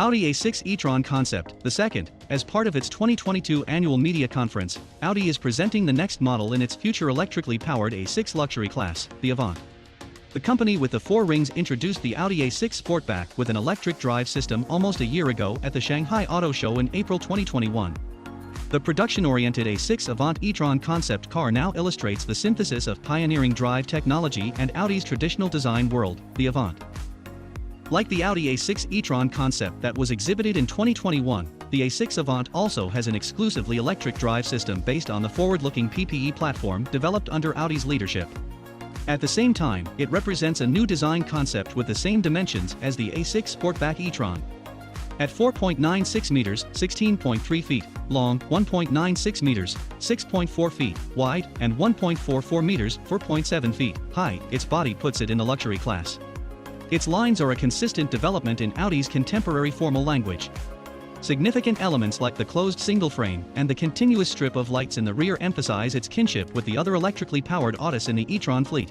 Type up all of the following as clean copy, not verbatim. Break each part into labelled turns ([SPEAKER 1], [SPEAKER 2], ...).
[SPEAKER 1] Audi A6 e-tron concept, the second. As part of its 2022 annual media conference, Audi is presenting the next model in its future electrically powered A6 luxury class, the Avant. The company with the four rings introduced the Audi A6 Sportback with an electric drive system almost a year ago at the Shanghai Auto Show in April 2021. The production-oriented A6 Avant e-tron concept car now illustrates the synthesis of pioneering drive technology and Audi's traditional design world, the Avant. Like the Audi A6 e-tron concept that was exhibited in 2021, the A6 Avant also has an exclusively electric drive system based on the forward-looking PPE platform developed under Audi's leadership. At the same time, it represents a new design concept with the same dimensions as the A6 Sportback e-tron. At 4.96 meters, 16.3 feet long, 1.96 meters, 6.4 feet wide, and 1.44 meters, 4.7 feet high, its body puts it in the luxury class. Its lines are a consistent development in Audi's contemporary formal language. Significant elements like the closed single frame and the continuous strip of lights in the rear emphasize its kinship with the other electrically powered Autos in the e-tron fleet.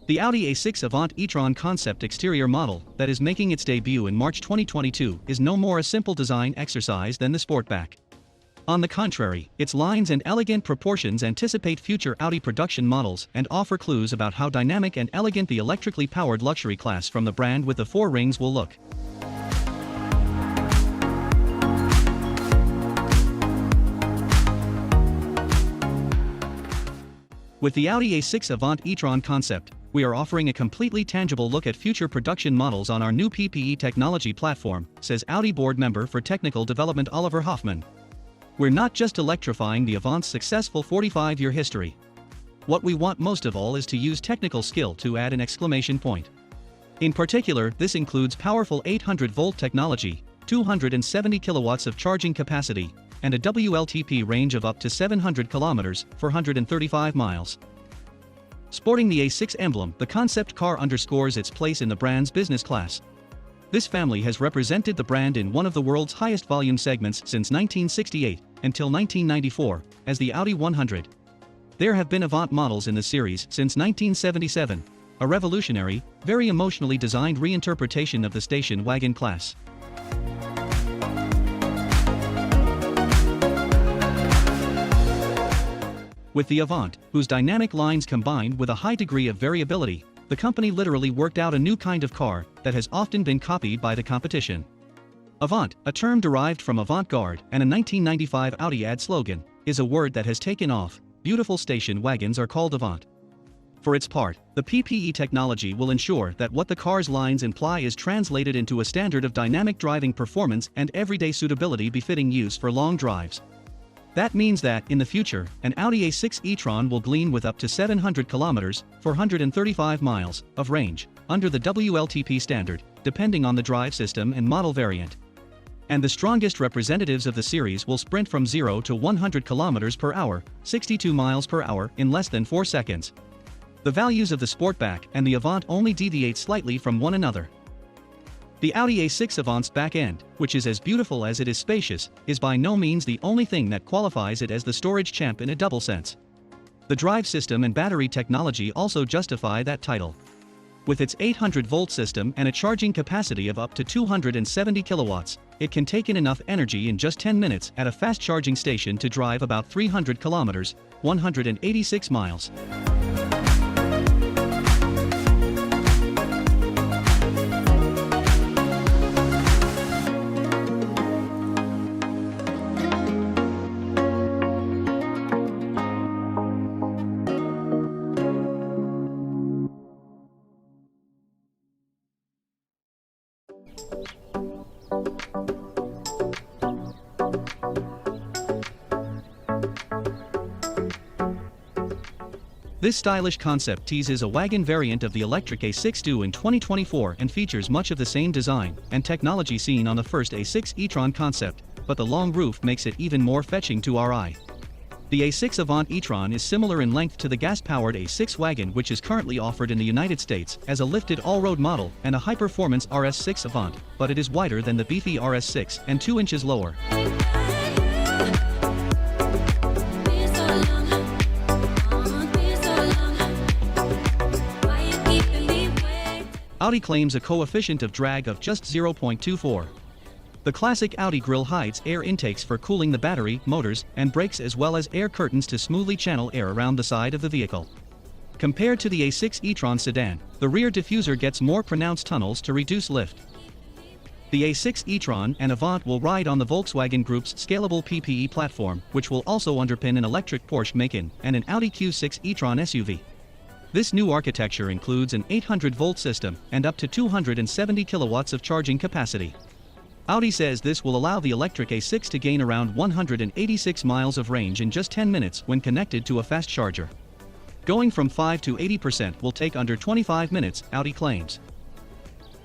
[SPEAKER 1] The Audi A6 Avant e-tron concept exterior model that is making its debut in March 2022 is no more a simple design exercise than the Sportback. On the contrary, its lines and elegant proportions anticipate future Audi production models and offer clues about how dynamic and elegant the electrically powered luxury class from the brand with the four rings will look. With the Audi A6 Avant e-tron concept, we are offering a completely tangible look at future production models on our new PPE technology platform, says Audi board member for technical development Oliver Hoffman. We're not just electrifying the Avant's successful 45-year history. What we want most of all is to use technical skill to add an exclamation point. In particular, this includes powerful 800-volt technology, 270 kilowatts of charging capacity, and a WLTP range of up to 700 kilometers, 435 miles. Sporting the A6 emblem, the concept car underscores its place in the brand's business class. This family has represented the brand in one of the world's highest volume segments since 1968, until 1994, as the Audi 100. There have been Avant models in the series since 1977, a revolutionary, very emotionally designed reinterpretation of the station wagon class. With the Avant, whose dynamic lines combined with a high degree of variability, the company literally worked out a new kind of car that has often been copied by the competition. Avant, a term derived from avant-garde and a 1995 Audi ad slogan, is a word that has taken off. Beautiful station wagons are called Avant. For its part, the PPE technology will ensure that what the car's lines imply is translated into a standard of dynamic driving performance and everyday suitability befitting use for long drives. That means that, in the future, an Audi A6 e-tron will glean with up to 700 kilometers, 435 miles, of range, under the WLTP standard, depending on the drive system and model variant. And the strongest representatives of the series will sprint from 0 to 100 kilometers per hour, 62 miles per hour, in less than 4 seconds. The values of the Sportback and the Avant only deviate slightly from one another. The Audi A6 Avant's back end, which is as beautiful as it is spacious, is by no means the only thing that qualifies it as the storage champ in a double sense. The drive system and battery technology also justify that title. With its 800-volt system and a charging capacity of up to 270 kilowatts, it can take in enough energy in just 10 minutes at a fast charging station to drive about 300 kilometers, 186 miles. This stylish concept teases a wagon variant of the electric A6 due in 2024 and features much of the same design and technology seen on the first A6 e-tron concept, but the long roof makes it even more fetching to our eye. The A6 Avant e-tron is similar in length to the gas-powered A6 Wagon, which is currently offered in the United States as a lifted all-road model and a high-performance RS6 Avant, but it is wider than the beefy RS6 and 2 inches lower. Audi claims a coefficient of drag of just 0.24. The classic Audi grille hides air intakes for cooling the battery, motors, and brakes, as well as air curtains to smoothly channel air around the side of the vehicle. Compared to the A6 e-tron sedan, the rear diffuser gets more pronounced tunnels to reduce lift. The A6 e-tron and Avant will ride on the Volkswagen Group's scalable PPE platform, which will also underpin an electric Porsche Macan and an Audi Q6 e-tron SUV. This new architecture includes an 800-volt system and up to 270 kilowatts of charging capacity. Audi says this will allow the electric A6 to gain around 186 miles of range in just 10 minutes when connected to a fast charger. Going from 5 to 80% will take under 25 minutes, Audi claims.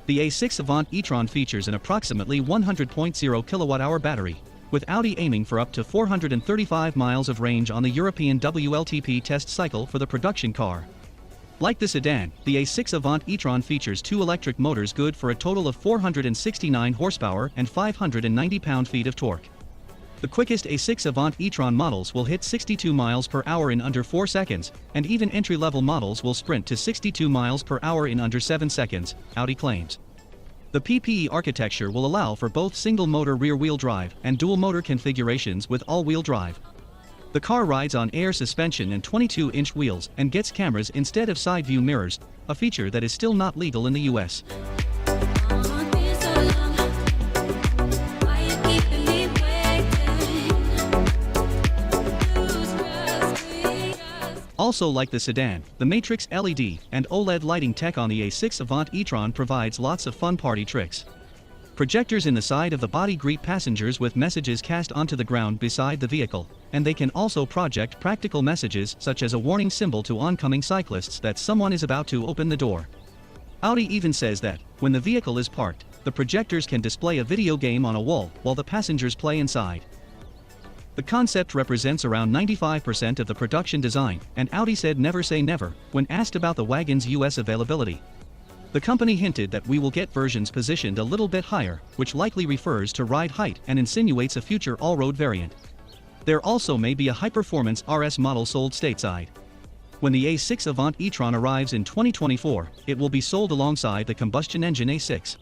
[SPEAKER 1] The A6 Avant e-tron features an approximately 100.0 kilowatt-hour battery, with Audi aiming for up to 435 miles of range on the European WLTP test cycle for the production car. Like the sedan, the A6 Avant e-tron features 2 electric motors good for a total of 469 horsepower and 590 pound-feet of torque. The quickest A6 Avant e-tron models will hit 62 miles per hour in under 4 seconds, and even entry-level models will sprint to 62 miles per hour in under 7 seconds, Audi claims. The PPE architecture will allow for both single-motor rear-wheel drive and dual-motor configurations with all-wheel drive. The car rides on air suspension and 22-inch wheels and gets cameras instead of side-view mirrors, a feature that is still not legal in the US. Also, like the sedan, the Matrix LED and OLED lighting tech on the A6 Avant e-tron provides lots of fun party tricks. Projectors in the side of the body greet passengers with messages cast onto the ground beside the vehicle, and they can also project practical messages such as a warning symbol to oncoming cyclists that someone is about to open the door. Audi even says that, when the vehicle is parked, the projectors can display a video game on a wall while the passengers play inside. The concept represents around 95% of the production design, and Audi said never say never when asked about the wagon's US availability. The company hinted that we will get versions positioned a little bit higher, which likely refers to ride height and insinuates a future all-road variant. There also may be a high-performance RS model sold stateside. When the A6 Avant e-tron arrives in 2024, it will be sold alongside the combustion engine A6.